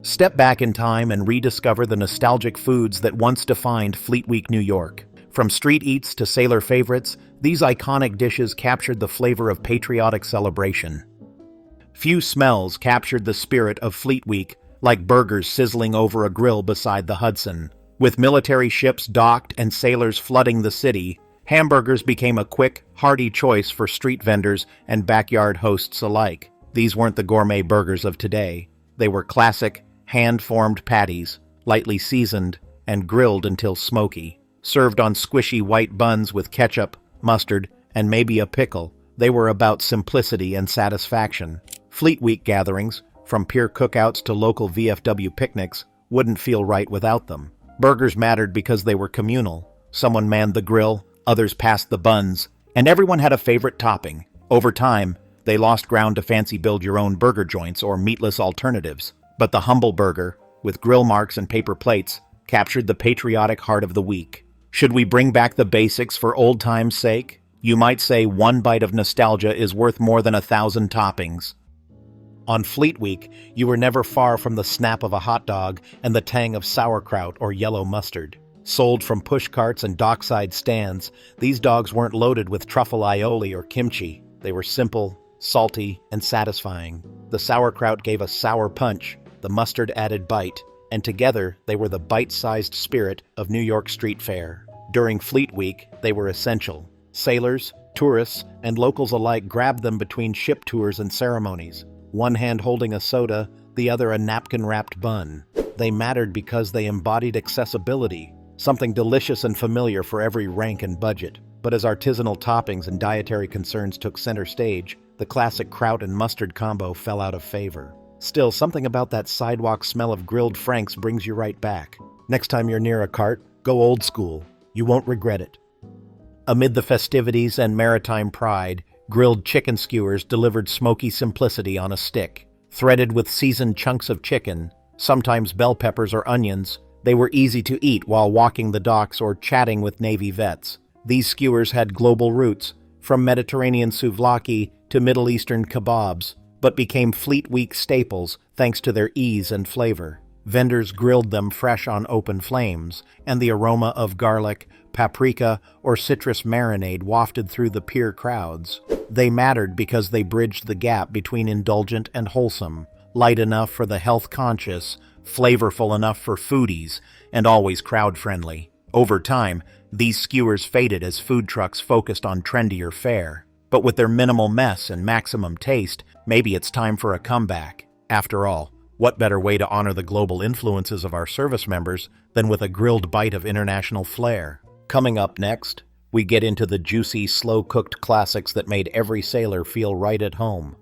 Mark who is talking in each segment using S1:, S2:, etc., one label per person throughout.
S1: Step back in time and rediscover the nostalgic foods that once defined Fleet Week, New York. From street eats to sailor favorites, these iconic dishes captured the flavor of patriotic celebration. Few smells captured the spirit of Fleet Week, like burgers sizzling over a grill beside the Hudson. With military ships docked and sailors flooding the city, hamburgers became a quick, hearty choice for street vendors and backyard hosts alike. These weren't the gourmet burgers of today. They were classic, hand-formed patties, lightly seasoned and grilled until smoky. Served on squishy white buns with ketchup, mustard, and maybe a pickle, they were about simplicity and satisfaction. Fleet Week gatherings, from pier cookouts to local VFW picnics, wouldn't feel right without them. Burgers mattered because they were communal. Someone manned the grill, others passed the buns, and everyone had a favorite topping. Over time, they lost ground to fancy build-your-own burger joints or meatless alternatives. But the humble burger, with grill marks and paper plates, captured the patriotic heart of the week. Should we bring back the basics for old time's sake? You might say one bite of nostalgia is worth more than 1,000 toppings. On Fleet Week, you were never far from the snap of a hot dog and the tang of sauerkraut or yellow mustard. Sold from push carts and dockside stands, these dogs weren't loaded with truffle aioli or kimchi. They were simple, salty, and satisfying. The sauerkraut gave a sour punch, the mustard added bite, and together they were the bite-sized spirit of New York street fare. During Fleet Week, they were essential. Sailors, tourists, and locals alike grabbed them between ship tours and ceremonies, one hand holding a soda, the other a napkin-wrapped bun. They mattered because they embodied accessibility, something delicious and familiar for every rank and budget. But as artisanal toppings and dietary concerns took center stage, the classic kraut and mustard combo fell out of favor. Still, something about that sidewalk smell of grilled franks brings you right back. Next time you're near a cart, go old school. You won't regret it. Amid the festivities and maritime pride, grilled chicken skewers delivered smoky simplicity on a stick. Threaded with seasoned chunks of chicken, sometimes bell peppers or onions, they were easy to eat while walking the docks or chatting with Navy vets. These skewers had global roots, from Mediterranean souvlaki to Middle Eastern kebabs, but became Fleet Week staples thanks to their ease and flavor. Vendors grilled them fresh on open flames, and the aroma of garlic, paprika, or citrus marinade wafted through the pier crowds. They mattered because they bridged the gap between indulgent and wholesome, light enough for the health-conscious, flavorful enough for foodies, and always crowd-friendly. Over time, these skewers faded as food trucks focused on trendier fare. But with their minimal mess and maximum taste, maybe it's time for a comeback. After all, what better way to honor the global influences of our service members than with a grilled bite of international flair? Coming up next, we get into the juicy, slow-cooked classics that made every sailor feel right at home.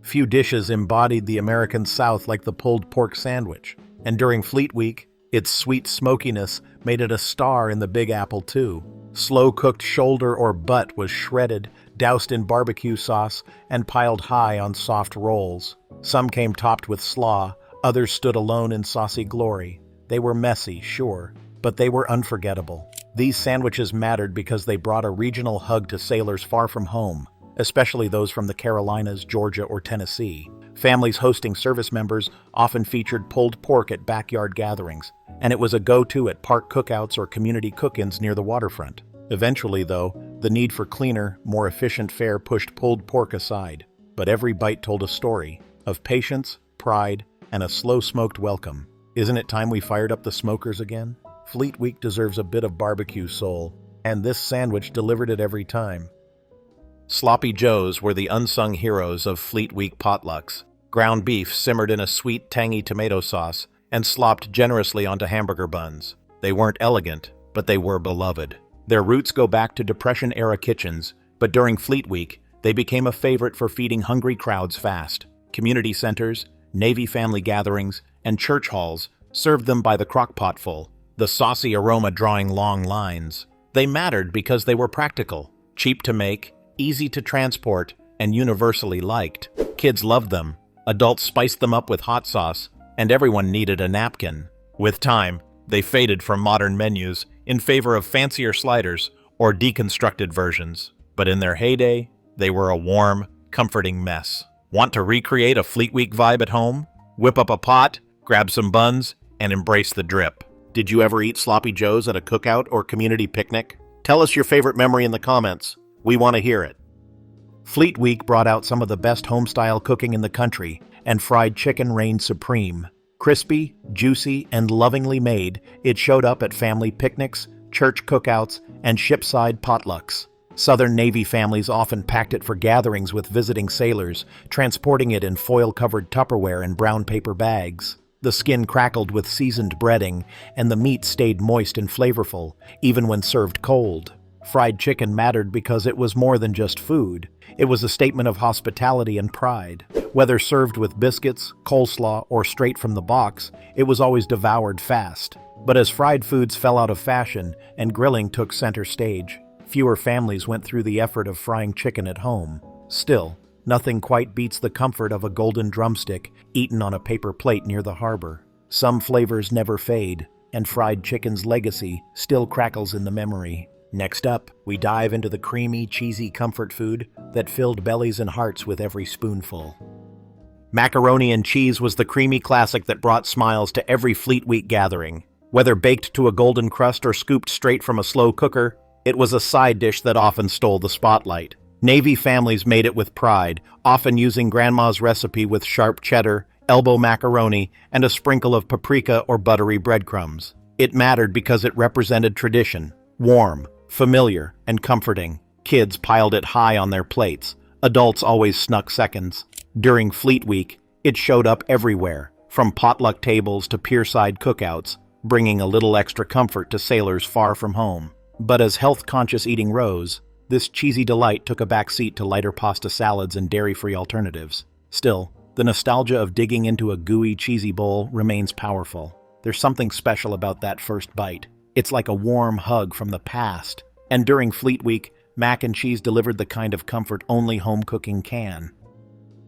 S1: Few dishes embodied the American South like the pulled pork sandwich, and during Fleet Week, its sweet smokiness made it a star in the Big Apple too. Slow-cooked shoulder or butt was shredded, doused in barbecue sauce, and piled high on soft rolls. Some came topped with slaw, others stood alone in saucy glory. They were messy, sure, but they were unforgettable. These sandwiches mattered because they brought a regional hug to sailors far from home, especially those from the Carolinas, Georgia, or Tennessee. Families hosting service members often featured pulled pork at backyard gatherings, and it was a go-to at park cookouts or community cook-ins near the waterfront. Eventually, though, the need for cleaner, more efficient fare pushed pulled pork aside. But every bite told a story of patience, pride, and a slow-smoked welcome. Isn't it time we fired up the smokers again? Fleet Week deserves a bit of barbecue soul, and this sandwich delivered it every time. Sloppy Joes were the unsung heroes of Fleet Week potlucks. Ground beef simmered in a sweet, tangy tomato sauce and slopped generously onto hamburger buns. They weren't elegant, but they were beloved. Their roots go back to Depression-era kitchens, but during Fleet Week, they became a favorite for feeding hungry crowds fast. Community centers, Navy family gatherings, and church halls served them by the crock-pot full, the saucy aroma drawing long lines. They mattered because they were practical, cheap to make, easy to transport, and universally liked. Kids loved them, adults spiced them up with hot sauce, and everyone needed a napkin. With time, they faded from modern menus in favor of fancier sliders or deconstructed versions. But in their heyday, they were a warm, comforting mess. Want to recreate a Fleet Week vibe at home? Whip up a pot, grab some buns, and embrace the drip. Did you ever eat Sloppy Joes at a cookout or community picnic? Tell us your favorite memory in the comments. We want to hear it. Fleet Week brought out some of the best home-style cooking in the country, and fried chicken reigned supreme. Crispy, juicy, and lovingly made, it showed up at family picnics, church cookouts, and shipside potlucks. Southern Navy families often packed it for gatherings with visiting sailors, transporting it in foil-covered Tupperware and brown paper bags. The skin crackled with seasoned breading, and the meat stayed moist and flavorful, even when served cold. Fried chicken mattered because it was more than just food. It was a statement of hospitality and pride. Whether served with biscuits, coleslaw, or straight from the box, it was always devoured fast. But as fried foods fell out of fashion and grilling took center stage, fewer families went through the effort of frying chicken at home. Still, nothing quite beats the comfort of a golden drumstick eaten on a paper plate near the harbor. Some flavors never fade, and fried chicken's legacy still crackles in the memory. Next up, we dive into the creamy, cheesy comfort food that filled bellies and hearts with every spoonful. Macaroni and cheese was the creamy classic that brought smiles to every Fleet Week gathering. Whether baked to a golden crust or scooped straight from a slow cooker, it was a side dish that often stole the spotlight. Navy families made it with pride, often using Grandma's recipe with sharp cheddar, elbow macaroni, and a sprinkle of paprika or buttery breadcrumbs. It mattered because it represented tradition, warm, familiar, and comforting. Kids piled it high on their plates. Adults always snuck seconds. During Fleet Week, it showed up everywhere, from potluck tables to pierside cookouts, bringing a little extra comfort to sailors far from home. But as health-conscious eating rose, this cheesy delight took a backseat to lighter pasta salads and dairy-free alternatives. Still, the nostalgia of digging into a gooey, cheesy bowl remains powerful. There's something special about that first bite. It's like a warm hug from the past. And during Fleet Week, mac and cheese delivered the kind of comfort only home cooking can.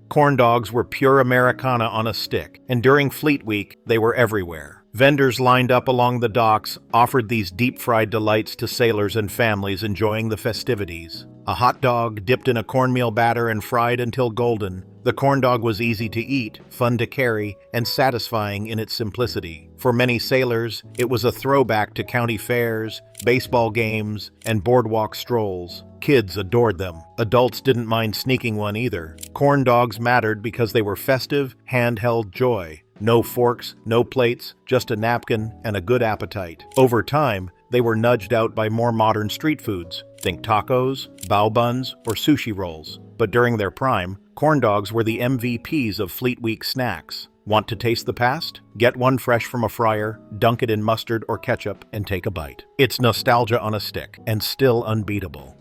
S1: Corn dogs were pure Americana on a stick, and during Fleet Week, they were everywhere. Vendors lined up along the docks offered these deep-fried delights to sailors and families enjoying the festivities. A hot dog dipped in a cornmeal batter and fried until golden, the corn dog was easy to eat, fun to carry, and satisfying in its simplicity. For many sailors, it was a throwback to county fairs, baseball games, and boardwalk strolls. Kids adored them. Adults didn't mind sneaking one either. Corn dogs mattered because they were festive, handheld joy. No forks, no plates, just a napkin and a good appetite. Over time, they were nudged out by more modern street foods. Think tacos, bao buns, or sushi rolls. But during their prime, corn dogs were the MVPs of Fleet Week snacks. Want to taste the past? Get one fresh from a fryer, dunk it in mustard or ketchup, and take a bite. It's nostalgia on a stick, and still unbeatable.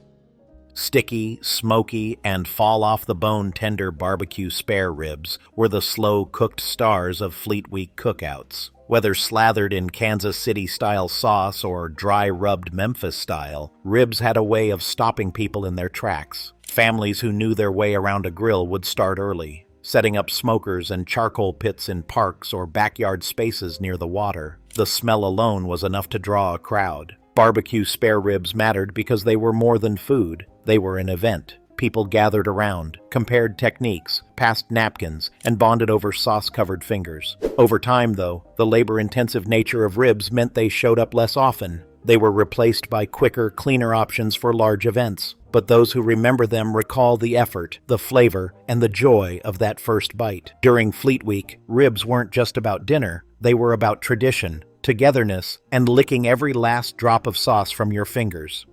S1: Sticky, smoky, and fall-off-the-bone tender barbecue spare ribs were the slow-cooked stars of Fleet Week cookouts. Whether slathered in Kansas City-style sauce or dry-rubbed Memphis-style, ribs had a way of stopping people in their tracks. Families who knew their way around a grill would start early, setting up smokers and charcoal pits in parks or backyard spaces near the water. The smell alone was enough to draw a crowd. Barbecue spare ribs mattered because they were more than food. They were an event. People gathered around, compared techniques, passed napkins, and bonded over sauce-covered fingers. Over time, though, the labor-intensive nature of ribs meant they showed up less often. They were replaced by quicker, cleaner options for large events. But those who remember them recall the effort, the flavor, and the joy of that first bite. During Fleet Week, ribs weren't just about dinner. They were about tradition, togetherness, and licking every last drop of sauce from your fingers.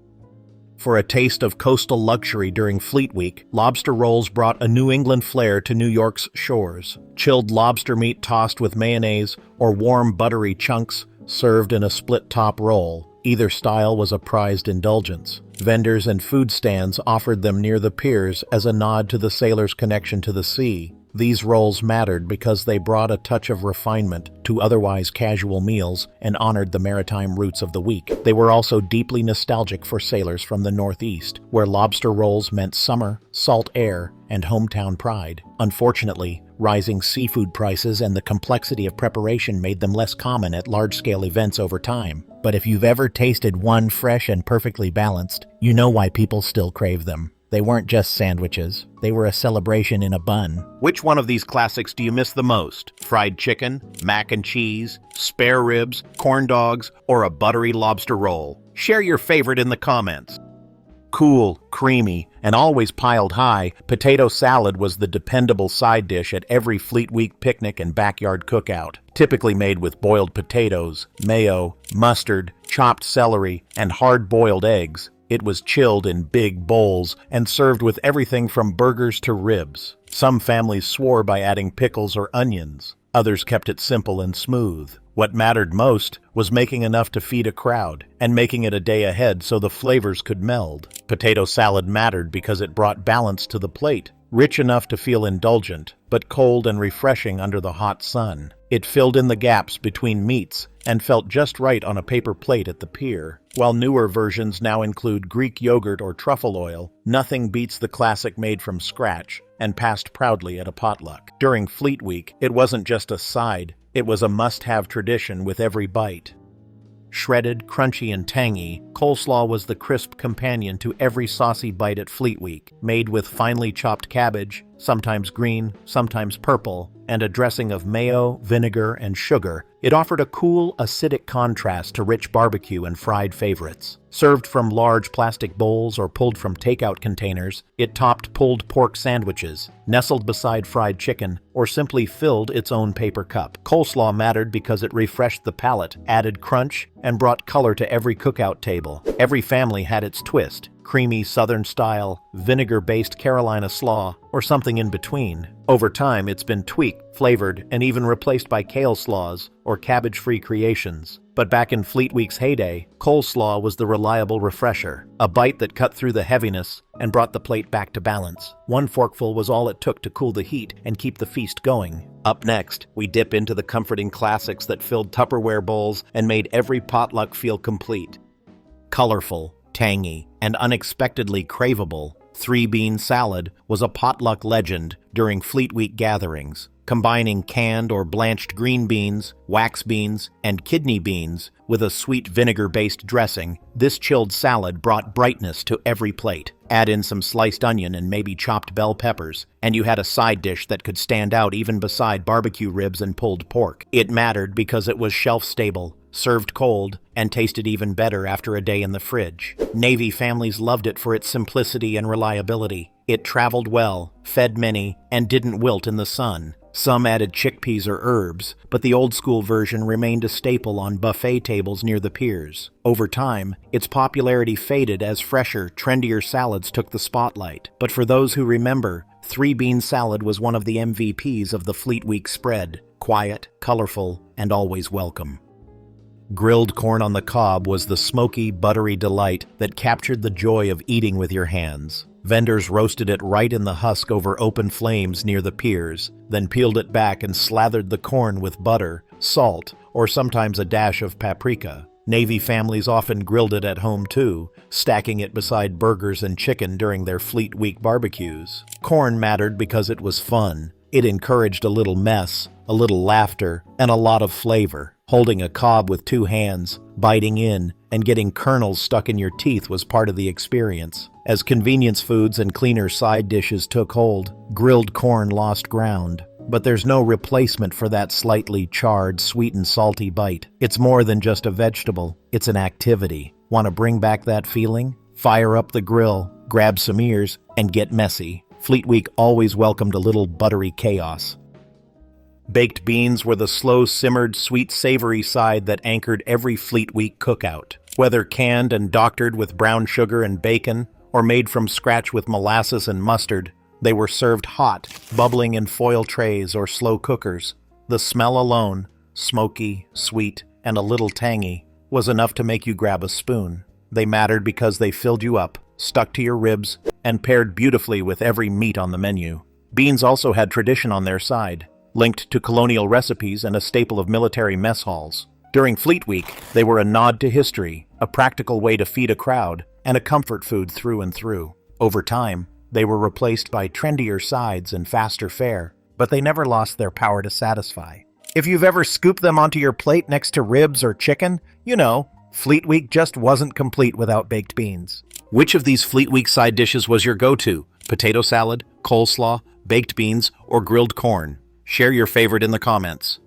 S1: For a taste of coastal luxury during Fleet Week, lobster rolls brought a New England flair to New York's shores. Chilled lobster meat tossed with mayonnaise or warm buttery chunks served in a split-top roll. Either style was a prized indulgence. Vendors and food stands offered them near the piers as a nod to the sailors' connection to the sea. These rolls mattered because they brought a touch of refinement to otherwise casual meals and honored the maritime roots of the week. They were also deeply nostalgic for sailors from the Northeast, where lobster rolls meant summer, salt air, and hometown pride. Unfortunately, rising seafood prices and the complexity of preparation made them less common at large-scale events over time. But if you've ever tasted one fresh and perfectly balanced, you know why people still crave them. They weren't just sandwiches. They were a celebration in a bun. Which one of these classics do you miss the most? Fried chicken, mac and cheese, spare ribs, corn dogs, or a buttery lobster roll? Share your favorite in the comments. Cool, creamy, and always piled high, potato salad was the dependable side dish at every Fleet Week picnic and backyard cookout. Typically made with boiled potatoes, mayo, mustard, chopped celery, and hard-boiled eggs. It was chilled in big bowls and served with everything from burgers to ribs. Some families swore by adding pickles or onions. Others kept it simple and smooth. What mattered most was making enough to feed a crowd and making it a day ahead so the flavors could meld. Potato salad mattered because it brought balance to the plate, rich enough to feel indulgent, but cold and refreshing under the hot sun. It filled in the gaps between meats and felt just right on a paper plate at the pier. While newer versions now include Greek yogurt or truffle oil, nothing beats the classic made from scratch and passed proudly at a potluck. During Fleet Week, it wasn't just a side, it was a must-have tradition with every bite. Shredded, crunchy, and tangy, coleslaw was the crisp companion to every saucy bite at Fleet Week. Made with finely chopped cabbage, sometimes green, sometimes purple, and a dressing of mayo, vinegar, and sugar, it offered a cool, acidic contrast to rich barbecue and fried favorites. Served from large plastic bowls or pulled from takeout containers, it topped pulled pork sandwiches, nestled beside fried chicken, or simply filled its own paper cup. Coleslaw mattered because it refreshed the palate, added crunch, and brought color to every cookout table. Every family had its twist: creamy Southern style, vinegar-based Carolina slaw, or something in between. Over time, it's been tweaked, flavored, and even replaced by kale slaws or cabbage-free creations. But back in Fleet Week's heyday, coleslaw was the reliable refresher, a bite that cut through the heaviness and brought the plate back to balance. One forkful was all it took to cool the heat and keep the feast going. Up next, we dip into the comforting classics that filled Tupperware bowls and made every potluck feel complete. Colorful, tangy, and unexpectedly craveable, three-bean salad was a potluck legend during Fleet Week gatherings. Combining canned or blanched green beans, wax beans, and kidney beans with a sweet vinegar-based dressing, this chilled salad brought brightness to every plate. Add in some sliced onion and maybe chopped bell peppers, and you had a side dish that could stand out even beside barbecue ribs and pulled pork. It mattered because it was shelf-stable, served cold, and tasted even better after a day in the fridge. Navy families loved it for its simplicity and reliability. It traveled well, fed many, and didn't wilt in the sun. Some added chickpeas or herbs, but the old-school version remained a staple on buffet tables near the piers. Over time, its popularity faded as fresher, trendier salads took the spotlight. But for those who remember, three-bean salad was one of the MVPs of the Fleet Week spread: quiet, colorful, and always welcome. Grilled corn on the cob was the smoky, buttery delight that captured the joy of eating with your hands. Vendors roasted it right in the husk over open flames near the piers, then peeled it back and slathered the corn with butter, salt, or sometimes a dash of paprika. Navy families often grilled it at home too, stacking it beside burgers and chicken during their Fleet Week barbecues. Corn mattered because it was fun. It encouraged a little mess, a little laughter, and a lot of flavor. Holding a cob with two hands, biting in, and getting kernels stuck in your teeth was part of the experience. As convenience foods and cleaner side dishes took hold, grilled corn lost ground. But there's no replacement for that slightly charred, sweet and salty bite. It's more than just a vegetable, it's an activity. Want to bring back that feeling? Fire up the grill, grab some ears, and get messy. Fleet Week always welcomed a little buttery chaos. Baked beans were the slow-simmered, sweet-savory side that anchored every Fleet Week cookout. Whether canned and doctored with brown sugar and bacon, or made from scratch with molasses and mustard, they were served hot, bubbling in foil trays or slow cookers. The smell alone, smoky, sweet, and a little tangy, was enough to make you grab a spoon. They mattered because they filled you up, stuck to your ribs, and paired beautifully with every meat on the menu. Beans also had tradition on their side, linked to colonial recipes and a staple of military mess halls. During Fleet Week, they were a nod to history, a practical way to feed a crowd, and a comfort food through and through. Over time, they were replaced by trendier sides and faster fare, but they never lost their power to satisfy. If you've ever scooped them onto your plate next to ribs or chicken, you know, Fleet Week just wasn't complete without baked beans. Which of these Fleet Week side dishes was your go-to? Potato salad, coleslaw, baked beans, or grilled corn? Share your favorite in the comments.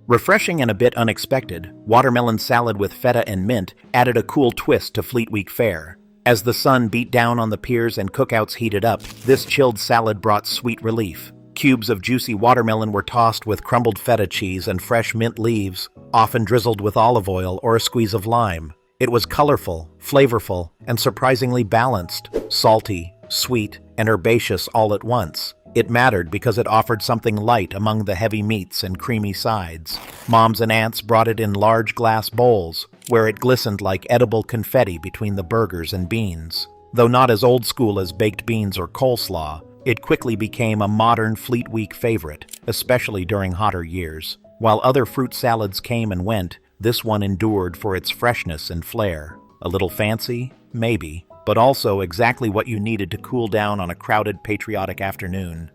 S1: Refreshing and a bit unexpected, watermelon salad with feta and mint added a cool twist to Fleet Week fare. As the sun beat down on the piers and cookouts heated up, this chilled salad brought sweet relief. Cubes of juicy watermelon were tossed with crumbled feta cheese and fresh mint leaves, often drizzled with olive oil or a squeeze of lime. It was colorful, flavorful, and surprisingly balanced, salty, sweet, and herbaceous all at once. It mattered because it offered something light among the heavy meats and creamy sides. Moms and aunts brought it in large glass bowls, where it glistened like edible confetti between the burgers and beans. Though not as old school as baked beans or coleslaw, it quickly became a modern Fleet Week favorite, especially during hotter years. While other fruit salads came and went, this one endured for its freshness and flair. A little fancy? Maybe, but also exactly what you needed to cool down on a crowded patriotic afternoon.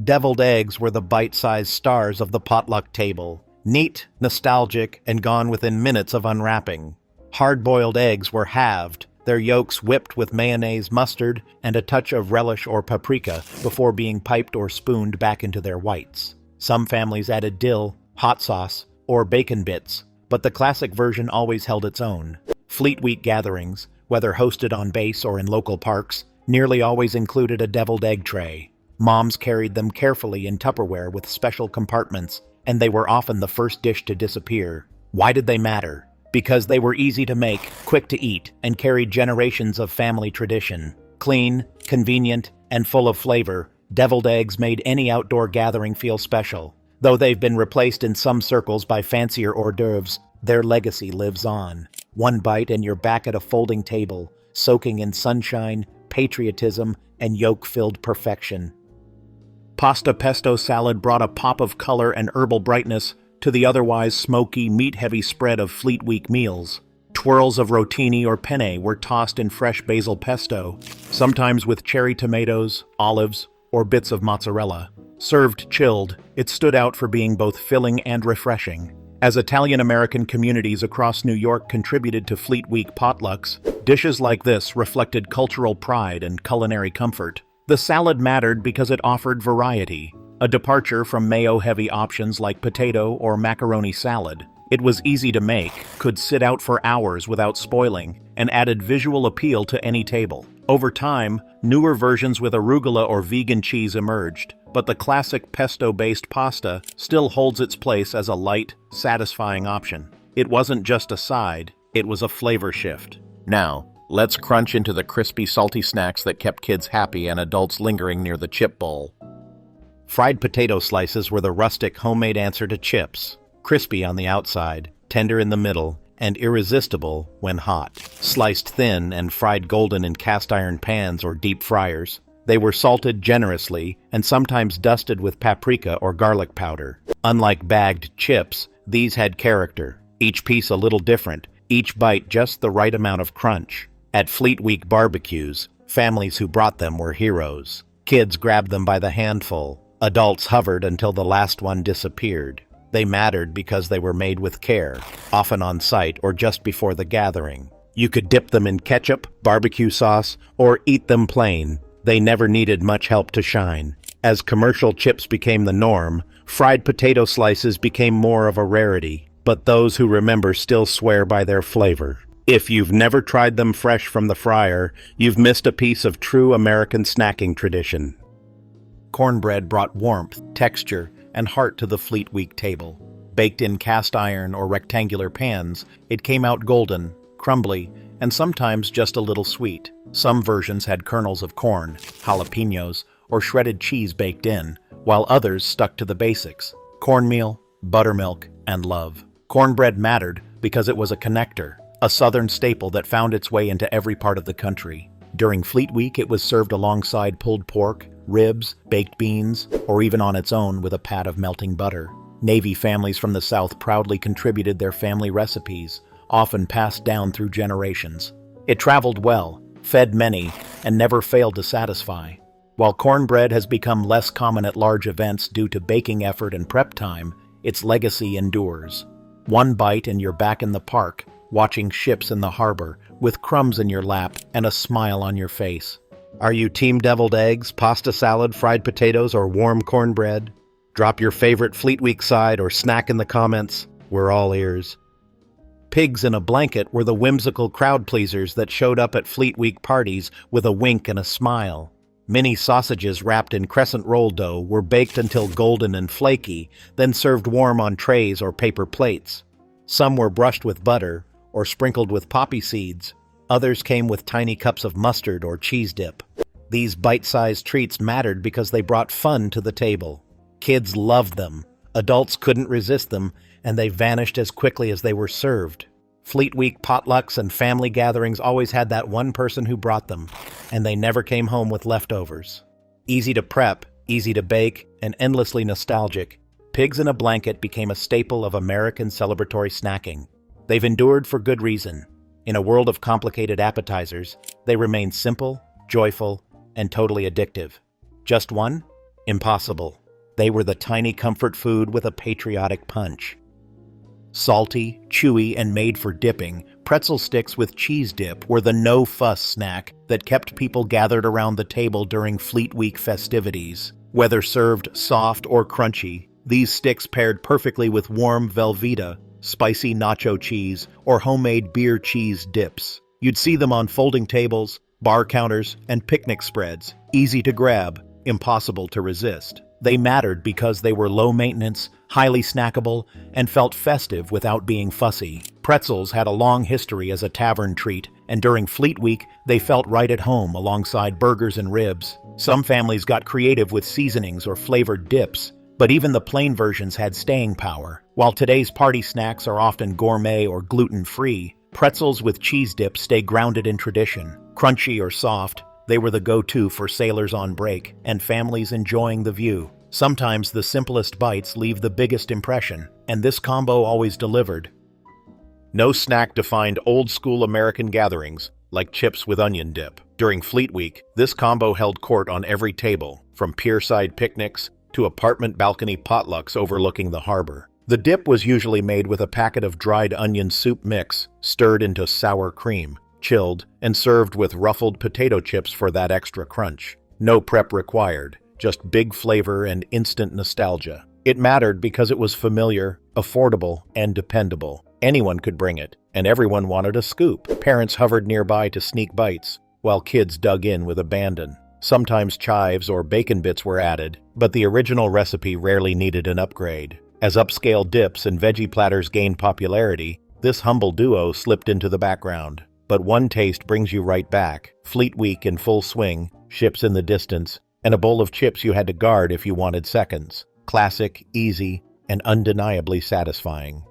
S1: Deviled eggs were the bite-sized stars of the potluck table. Neat, nostalgic, and gone within minutes of unwrapping. Hard-boiled eggs were halved, their yolks whipped with mayonnaise, mustard, and a touch of relish or paprika before being piped or spooned back into their whites. Some families added dill, hot sauce, or bacon bits, but the classic version always held its own. Fleet Week gatherings, whether hosted on base or in local parks, nearly always included a deviled egg tray. Moms carried them carefully in Tupperware with special compartments, and they were often the first dish to disappear. Why did they matter? Because they were easy to make, quick to eat, and carried generations of family tradition. Clean, convenient, and full of flavor, deviled eggs made any outdoor gathering feel special. Though they've been replaced in some circles by fancier hors d'oeuvres, their legacy lives on. One bite and you're back at a folding table, soaking in sunshine, patriotism, and yolk-filled perfection. Pasta pesto salad brought a pop of color and herbal brightness to the otherwise smoky, meat-heavy spread of Fleet Week meals. Twirls of rotini or penne were tossed in fresh basil pesto, sometimes with cherry tomatoes, olives, or bits of mozzarella. Served chilled, it stood out for being both filling and refreshing. As Italian-American communities across New York contributed to Fleet Week potlucks, dishes like this reflected cultural pride and culinary comfort. The salad mattered because it offered variety, a departure from mayo-heavy options like potato or macaroni salad. It was easy to make, could sit out for hours without spoiling, and added visual appeal to any table. Over time, newer versions with arugula or vegan cheese emerged, but the classic pesto-based pasta still holds its place as a light, satisfying option. It wasn't just a side, it was a flavor shift. Now, let's crunch into the crispy, salty snacks that kept kids happy and adults lingering near the chip bowl. Fried potato slices were the rustic, homemade answer to chips. Crispy on the outside, tender in the middle, and irresistible when hot. Sliced thin and fried golden in cast-iron pans or deep fryers, they were salted generously and sometimes dusted with paprika or garlic powder. Unlike bagged chips, these had character. Each piece a little different, each bite just the right amount of crunch. At Fleet Week barbecues, families who brought them were heroes. Kids grabbed them by the handful. Adults hovered until the last one disappeared. They mattered because they were made with care, often on site or just before the gathering. You could dip them in ketchup, barbecue sauce, or eat them plain. They never needed much help to shine. As commercial chips became the norm, fried potato slices became more of a rarity, but those who remember still swear by their flavor. If you've never tried them fresh from the fryer, you've missed a piece of true American snacking tradition. Cornbread brought warmth, texture, and heart to the Fleet Week table. Baked in cast iron or rectangular pans, it came out golden, crumbly, and sometimes just a little sweet. Some versions had kernels of corn, jalapenos, or shredded cheese baked in, while others stuck to the basics: cornmeal, buttermilk, and love. Cornbread mattered because it was a connector, a Southern staple that found its way into every part of the country. During Fleet Week, it was served alongside pulled pork, ribs, baked beans, or even on its own with a pat of melting butter. Navy families from the South proudly contributed their family recipes, often passed down through generations. It traveled well, fed many, and never failed to satisfy. While cornbread has become less common at large events due to baking effort and prep time, its legacy endures. One bite and you're back in the park, watching ships in the harbor, with crumbs in your lap and a smile on your face. Are you team deviled eggs, pasta salad, fried potatoes, or warm cornbread? Drop your favorite Fleet Week side or snack in the comments. We're all ears. Pigs in a blanket were the whimsical crowd pleasers that showed up at Fleet Week parties with a wink and a smile. Mini sausages wrapped in crescent roll dough were baked until golden and flaky, then served warm on trays or paper plates. Some were brushed with butter or sprinkled with poppy seeds. Others came with tiny cups of mustard or cheese dip. These bite-sized treats mattered because they brought fun to the table. Kids loved them, adults couldn't resist them, and they vanished as quickly as they were served. Fleet Week potlucks and family gatherings always had that one person who brought them, and they never came home with leftovers. Easy to prep, easy to bake, and endlessly nostalgic, pigs in a blanket became a staple of American celebratory snacking. They've endured for good reason. In a world of complicated appetizers, they remain simple, joyful, and totally addictive. Just one? Impossible. They were the tiny comfort food with a patriotic punch. Salty, chewy, and made for dipping, pretzel sticks with cheese dip were the no-fuss snack that kept people gathered around the table during Fleet Week festivities. Whether served soft or crunchy, these sticks paired perfectly with warm Velveeta, spicy nacho cheese, or homemade beer cheese dips. You'd see them on folding tables, bar counters, and picnic spreads. Easy to grab, impossible to resist. They mattered because they were low maintenance, highly snackable, and felt festive without being fussy. Pretzels had a long history as a tavern treat, and during Fleet Week, they felt right at home alongside burgers and ribs. Some families got creative with seasonings or flavored dips, but even the plain versions had staying power. While today's party snacks are often gourmet or gluten-free, pretzels with cheese dip stay grounded in tradition. Crunchy or soft, they were the go-to for sailors on break and families enjoying the view. Sometimes the simplest bites leave the biggest impression, and this combo always delivered. No snack defined old-school American gatherings like chips with onion dip. During Fleet Week, this combo held court on every table, from pierside picnics to apartment balcony potlucks overlooking the harbor. The dip was usually made with a packet of dried onion soup mix, stirred into sour cream, chilled, and served with ruffled potato chips for that extra crunch. No prep required, just big flavor and instant nostalgia. It mattered because it was familiar, affordable, and dependable. Anyone could bring it, and everyone wanted a scoop. Parents hovered nearby to sneak bites, while kids dug in with abandon. Sometimes chives or bacon bits were added, but the original recipe rarely needed an upgrade. As upscale dips and veggie platters gained popularity, this humble duo slipped into the background. But one taste brings you right back. Fleet Week in full swing, ships in the distance, and a bowl of chips you had to guard if you wanted seconds. Classic, easy, and undeniably satisfying.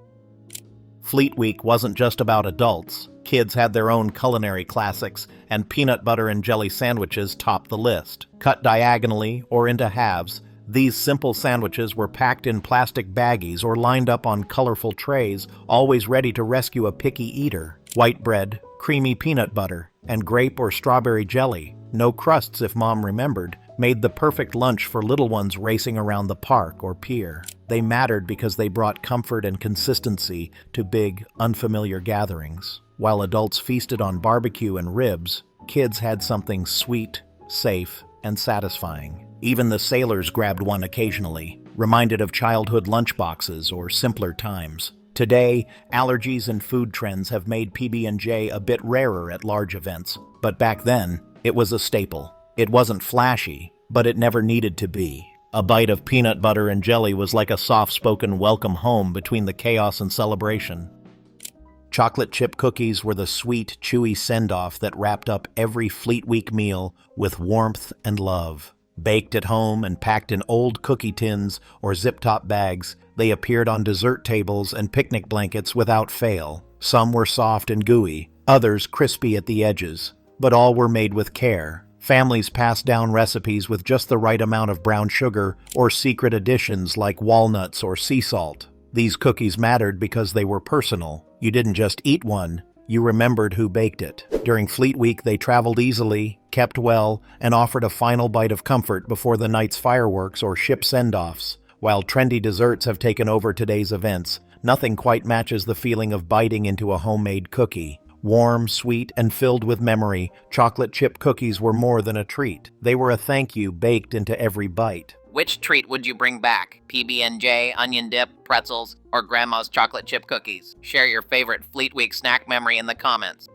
S1: Fleet Week wasn't just about adults. Kids had their own culinary classics, and peanut butter and jelly sandwiches topped the list. Cut diagonally or into halves, these simple sandwiches were packed in plastic baggies or lined up on colorful trays, always ready to rescue a picky eater. White bread, creamy peanut butter, and grape or strawberry jelly, no crusts if mom remembered, made the perfect lunch for little ones racing around the park or pier. They mattered because they brought comfort and consistency to big, unfamiliar gatherings. While adults feasted on barbecue and ribs, kids had something sweet, safe, and satisfying. Even the sailors grabbed one occasionally, reminded of childhood lunchboxes or simpler times. Today, allergies and food trends have made PB&J a bit rarer at large events, but back then, it was a staple. It wasn't flashy, but it never needed to be. A bite of peanut butter and jelly was like a soft-spoken welcome home between the chaos and celebration. Chocolate chip cookies were the sweet, chewy send-off that wrapped up every Fleet Week meal with warmth and love. Baked at home and packed in old cookie tins or zip-top bags, they appeared on dessert tables and picnic blankets without fail. Some were soft and gooey, others crispy at the edges, but all were made with care. Families passed down recipes with just the right amount of brown sugar or secret additions like walnuts or sea salt. These cookies mattered because they were personal. You didn't just eat one, you remembered who baked it. During Fleet Week, they traveled easily, kept well, and offered a final bite of comfort before the night's fireworks or ship send-offs. While trendy desserts have taken over today's events, nothing quite matches the feeling of biting into a homemade cookie. Warm, sweet, and filled with memory, chocolate chip cookies were more than a treat. They were a thank you baked into every bite.
S2: Which treat would you bring back? PB&J, onion dip, pretzels, or Grandma's chocolate chip cookies? Share your favorite Fleet Week snack memory in the comments.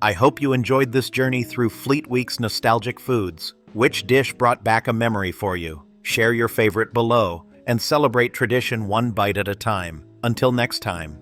S1: I hope you enjoyed this journey through Fleet Week's nostalgic foods. Which dish brought back a memory for you? Share your favorite below and celebrate tradition one bite at a time. Until next time.